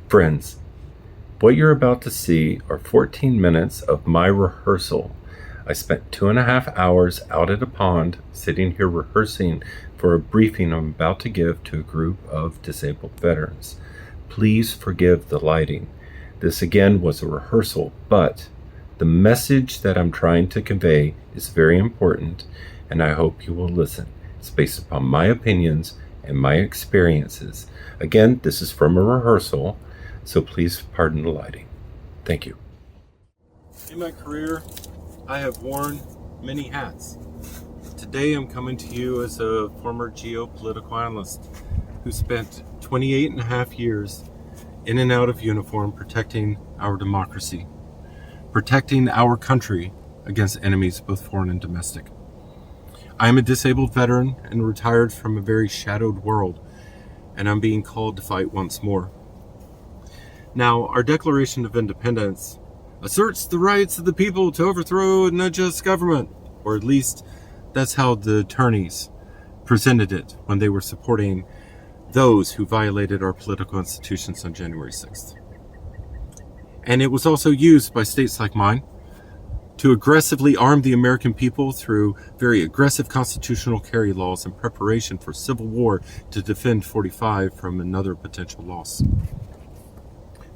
Friends, what you're about to see are 14 minutes of my rehearsal. I spent 2.5 hours out at a pond, sitting here rehearsing for a briefing I'm about to give to a group of disabled veterans. Please forgive the lighting. This again was a rehearsal, but the message that I'm trying to convey is very important, and I hope you will listen. It's based upon my opinions and my experiences. Again, this is from a rehearsal, so please pardon the lighting. Thank you. In my career, I have worn many hats. Today I'm coming to you as a former geopolitical analyst who spent 28 and a half years in and out of uniform protecting our democracy, protecting our country against enemies both foreign and domestic. I am a disabled veteran and retired from a very shadowed world, and I'm being called to fight once more. Now, our Declaration of Independence asserts the rights of the people to overthrow an unjust government, or at least that's how the attorneys presented it when they were supporting those who violated our political institutions on January 6th. And it was also used by states like mine to aggressively arm the American people through very aggressive constitutional carry laws in preparation for civil war to defend 45 from another potential loss.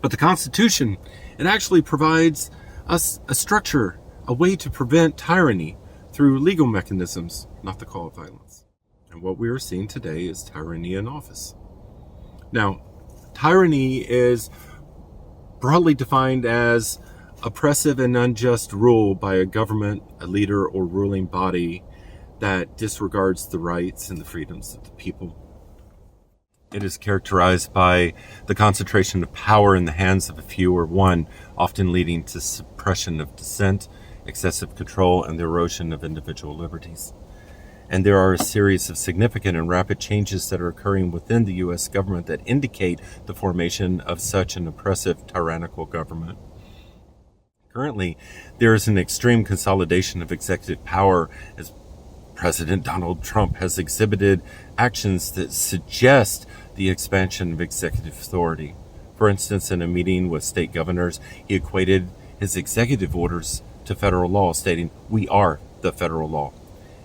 But the Constitution, it actually provides us a structure, a way to prevent tyranny through legal mechanisms, not the call of violence. And what we are seeing today is tyranny in office. Now, tyranny is broadly defined as oppressive and unjust rule by a government, a leader, or ruling body that disregards the rights and the freedoms of the people. It is characterized by the concentration of power in the hands of a few or one, often leading to suppression of dissent, excessive control, and the erosion of individual liberties. And there are a series of significant and rapid changes that are occurring within the U.S. government that indicate the formation of such an oppressive, tyrannical government. Currently, there is an extreme consolidation of executive power as President Donald Trump has exhibited actions that suggest the expansion of executive authority. For instance, in a meeting with state governors, he equated his executive orders to federal law, stating, "We are the federal law,"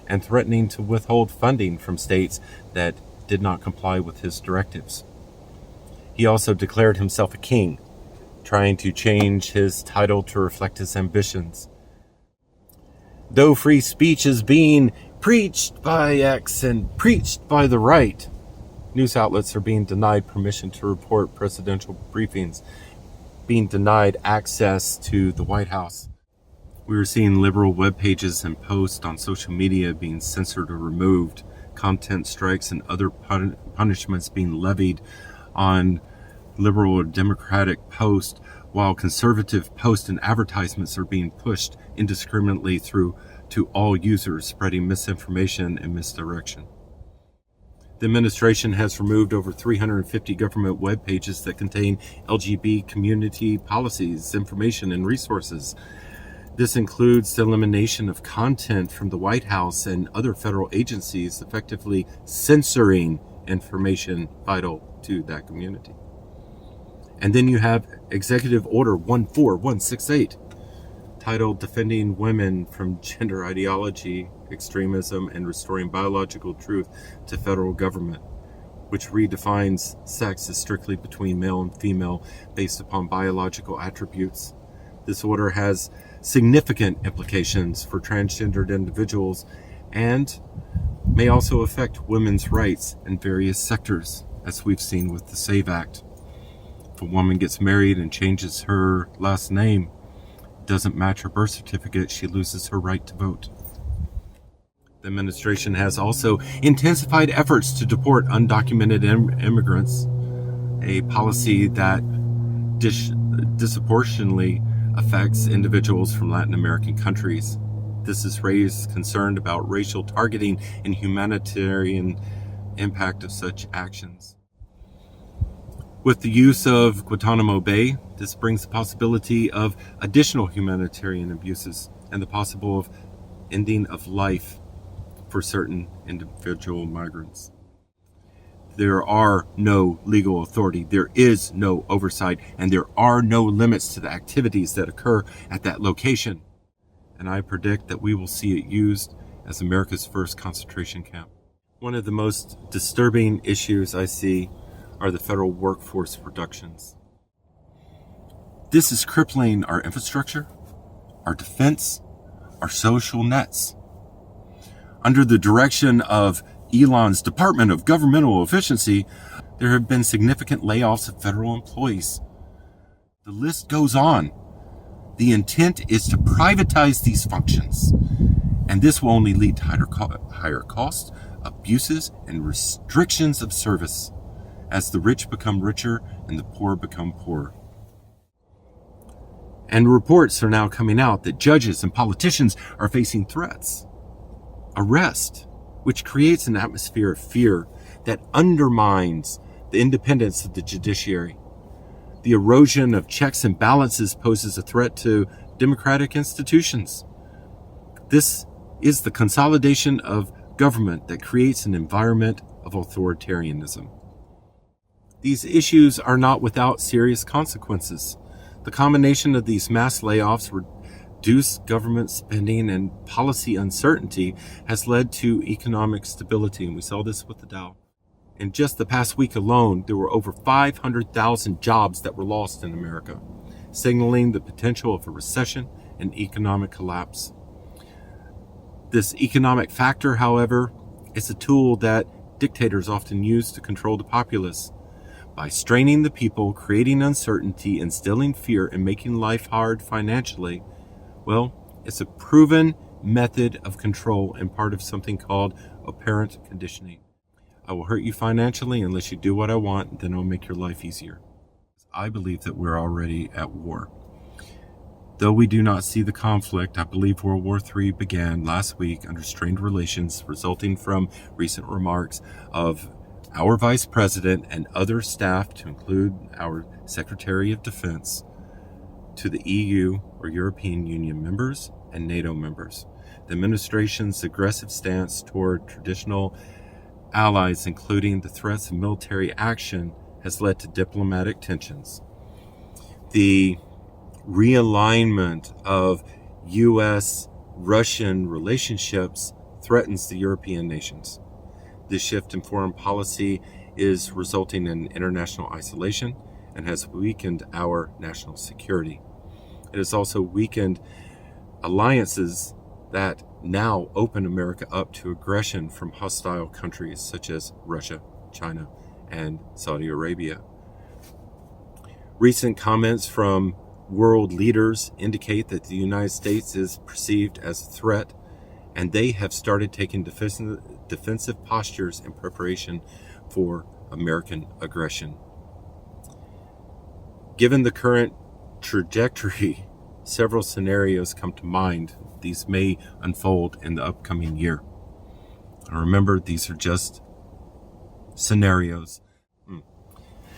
and threatening to withhold funding from states that did not comply with his directives. He also declared himself a king, trying to change his title to reflect his ambitions. Though free speech is being preached by X and preached by the right, news outlets are being denied permission to report presidential briefings, being denied access to the White House. We are seeing liberal web pages and posts on social media being censored or removed, content strikes and other punishments being levied on liberal or democratic posts, while conservative posts and advertisements are being pushed indiscriminately through to all users, spreading misinformation and misdirection. The administration has removed over 350 government web pages that contain LGBT community policies, information, and resources. This includes the elimination of content from the White House and other federal agencies, effectively censoring information vital to that community. And then you have Executive Order 14168, titled Defending Women from Gender Ideology, Extremism, and Restoring Biological Truth to Federal Government, which redefines sex as strictly between male and female based upon biological attributes. This order has significant implications for transgendered individuals and may also affect women's rights in various sectors, as we've seen with the SAVE Act. If a woman gets married and changes her last name, doesn't match her birth certificate, she loses her right to vote. The administration has also intensified efforts to deport undocumented immigrants, a policy that disproportionately affects individuals from Latin American countries. This has raised concern about racial targeting and humanitarian impact of such actions. With the use of Guantanamo Bay, this brings the possibility of additional humanitarian abuses and the possible ending of life for certain individual migrants. There are no legal authority, there is no oversight, and there are no limits to the activities that occur at that location. And I predict that we will see it used as America's first concentration camp. One of the most disturbing issues I see are the federal workforce reductions. This is crippling our infrastructure, our defense, our social nets. Under the direction of Elon's Department of Governmental Efficiency, there have been significant layoffs of federal employees. The list goes on. The intent is to privatize these functions, and this will only lead to higher costs, abuses, and restrictions of service as the rich become richer and the poor become poorer. And reports are now coming out that judges and politicians are facing threats, arrest, which creates an atmosphere of fear that undermines the independence of the judiciary. The erosion of checks and balances poses a threat to democratic institutions. This is the consolidation of government that creates an environment of authoritarianism. These issues are not without serious consequences. The combination of these mass layoffs, reduced government spending, and policy uncertainty has led to economic stability, and we saw this with the Dow. In just the past week alone, there were over 500,000 jobs that were lost in America, signaling the potential of a recession and economic collapse. This economic factor, however, is a tool that dictators often use to control the populace. By straining the people, creating uncertainty, instilling fear, and making life hard financially, well, it's a proven method of control and part of something called operant conditioning. I will hurt you financially unless you do what I want, then I'll make your life easier. I believe that we're already at war. Though we do not see the conflict, I believe World War III began last week under strained relations resulting from recent remarks of our Vice President and other staff, to include our Secretary of Defense, to the EU or European Union members and NATO members. The administration's aggressive stance toward traditional allies, including the threats of military action, has led to diplomatic tensions. The realignment of U.S.-Russian relationships threatens the European nations. This shift in foreign policy is resulting in international isolation and has weakened our national security. It has also weakened alliances that now open America up to aggression from hostile countries such as Russia, China, and Saudi Arabia. Recent comments from world leaders indicate that the United States is perceived as a threat, and they have started taking defensive postures in preparation for American aggression. Given the current trajectory, several scenarios come to mind. These may unfold in the upcoming year. And remember, these are just scenarios.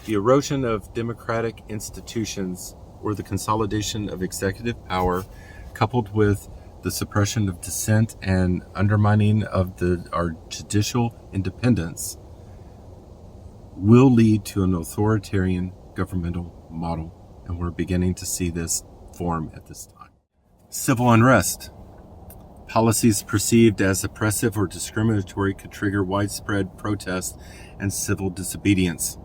The erosion of democratic institutions, or the consolidation of executive power, coupled with the suppression of dissent and undermining of our judicial independence, will lead to an authoritarian governmental model, and we're beginning to see this form at this time. Civil unrest. Policies perceived as oppressive or discriminatory could trigger widespread protest and civil disobedience,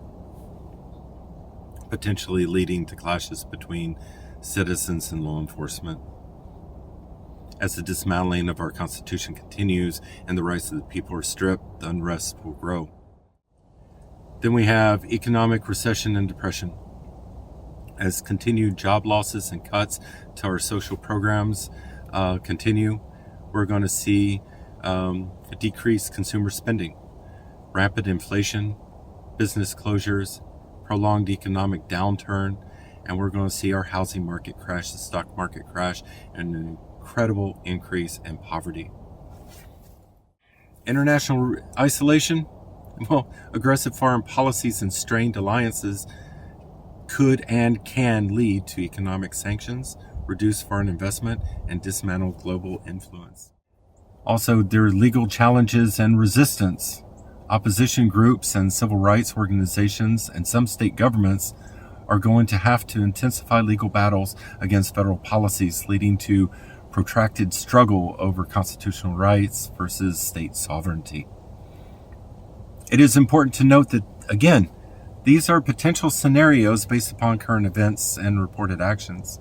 potentially leading to clashes between citizens and law enforcement. As the dismantling of our Constitution continues and the rights of the people are stripped, the unrest will grow. Then we have economic recession and depression. As continued job losses and cuts to our social programs continue, we're going to see a decreased consumer spending, rapid inflation, business closures, prolonged economic downturn, and we're going to see our housing market crash, the stock market crash, and an incredible increase in poverty. International isolation. Well, aggressive foreign policies and strained alliances could and can lead to economic sanctions, reduce foreign investment, and dismantle global influence. Also, there are legal challenges and resistance. Opposition groups and civil rights organizations and some state governments are going to have to intensify legal battles against federal policies, leading to protracted struggle over constitutional rights versus state sovereignty. It is important to note that, again, these are potential scenarios based upon current events and reported actions.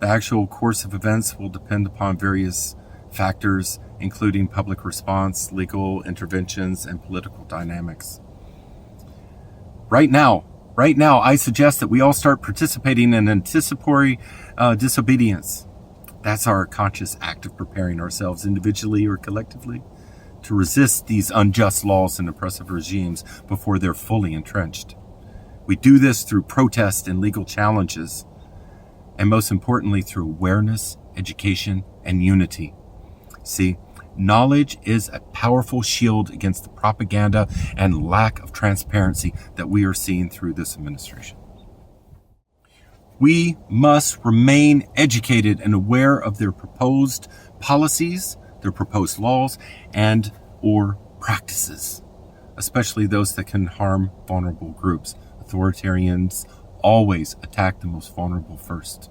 The actual course of events will depend upon various factors, including public response, legal interventions, and political dynamics. Right now, I suggest that we all start participating in anticipatory disobedience. That's our conscious act of preparing ourselves individually or collectively to resist these unjust laws and oppressive regimes before they're fully entrenched. We do this through protest and legal challenges, and most importantly, through awareness, education, and unity. See, knowledge is a powerful shield against the propaganda and lack of transparency that we are seeing through this administration. We must remain educated and aware of their proposed policies, their proposed laws, and or practices, especially those that can harm vulnerable groups. Authoritarians always attack the most vulnerable first.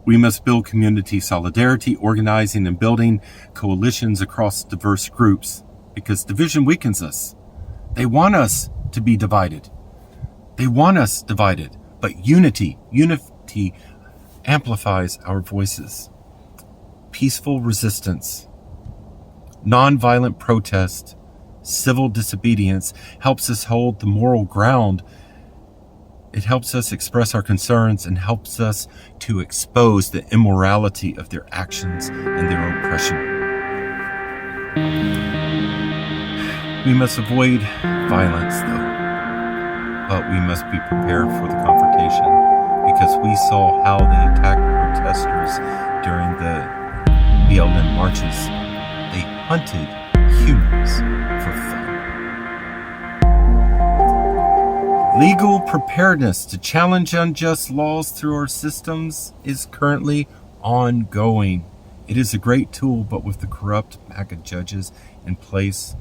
We must build community solidarity, organizing and building coalitions across diverse groups, because division weakens us. They want us to be divided. But unity amplifies our voices. Peaceful resistance, nonviolent protest, civil disobedience helps us hold the moral ground. It helps us express our concerns and helps us to expose the immorality of their actions and their oppression. We must avoid violence, though, but we must be prepared for the confrontation, because we saw how they attacked protesters during the BLM marches. They hunted humans for fun. Legal preparedness to challenge unjust laws through our systems is currently ongoing. It is a great tool, but with the corrupt MAGA judges in place,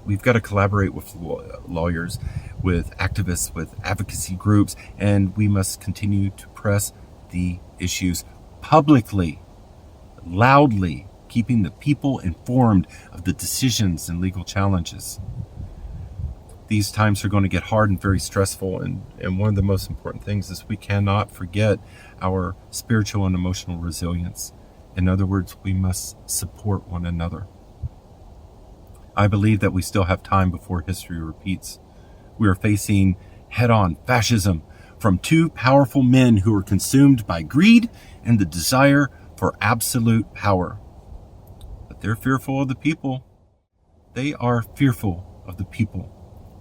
we've got to collaborate with lawyers, with activists, with advocacy groups, and we must continue to press the issues publicly, loudly, keeping the people informed of the decisions and legal challenges. These times are going to get hard and very stressful, and one of the most important things is we cannot forget our spiritual and emotional resilience. In other words, we must support one another. I believe that we still have time before history repeats. We are facing head-on fascism from two powerful men who are consumed by greed and the desire for absolute power. But they're fearful of the people. They are fearful of the people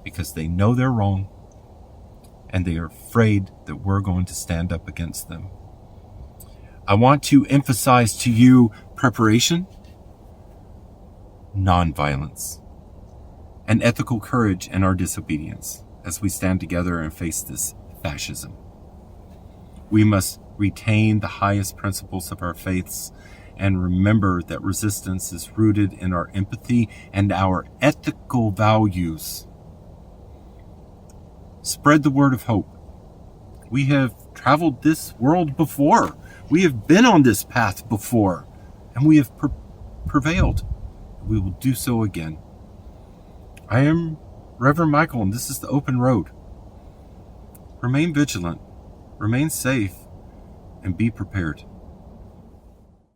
because they know they're wrong, and they are afraid that we're going to stand up against them. I want to emphasize to you preparation, nonviolence, and ethical courage in our disobedience as we stand together and face this fascism. We must retain the highest principles of our faiths and remember that resistance is rooted in our empathy and our ethical values. Spread the word of hope. We have traveled this world before. We have been on this path before, and we have prevailed. We will do so again. I am Reverend Michael, and this is the Open Road. Remain vigilant, remain safe, and be prepared.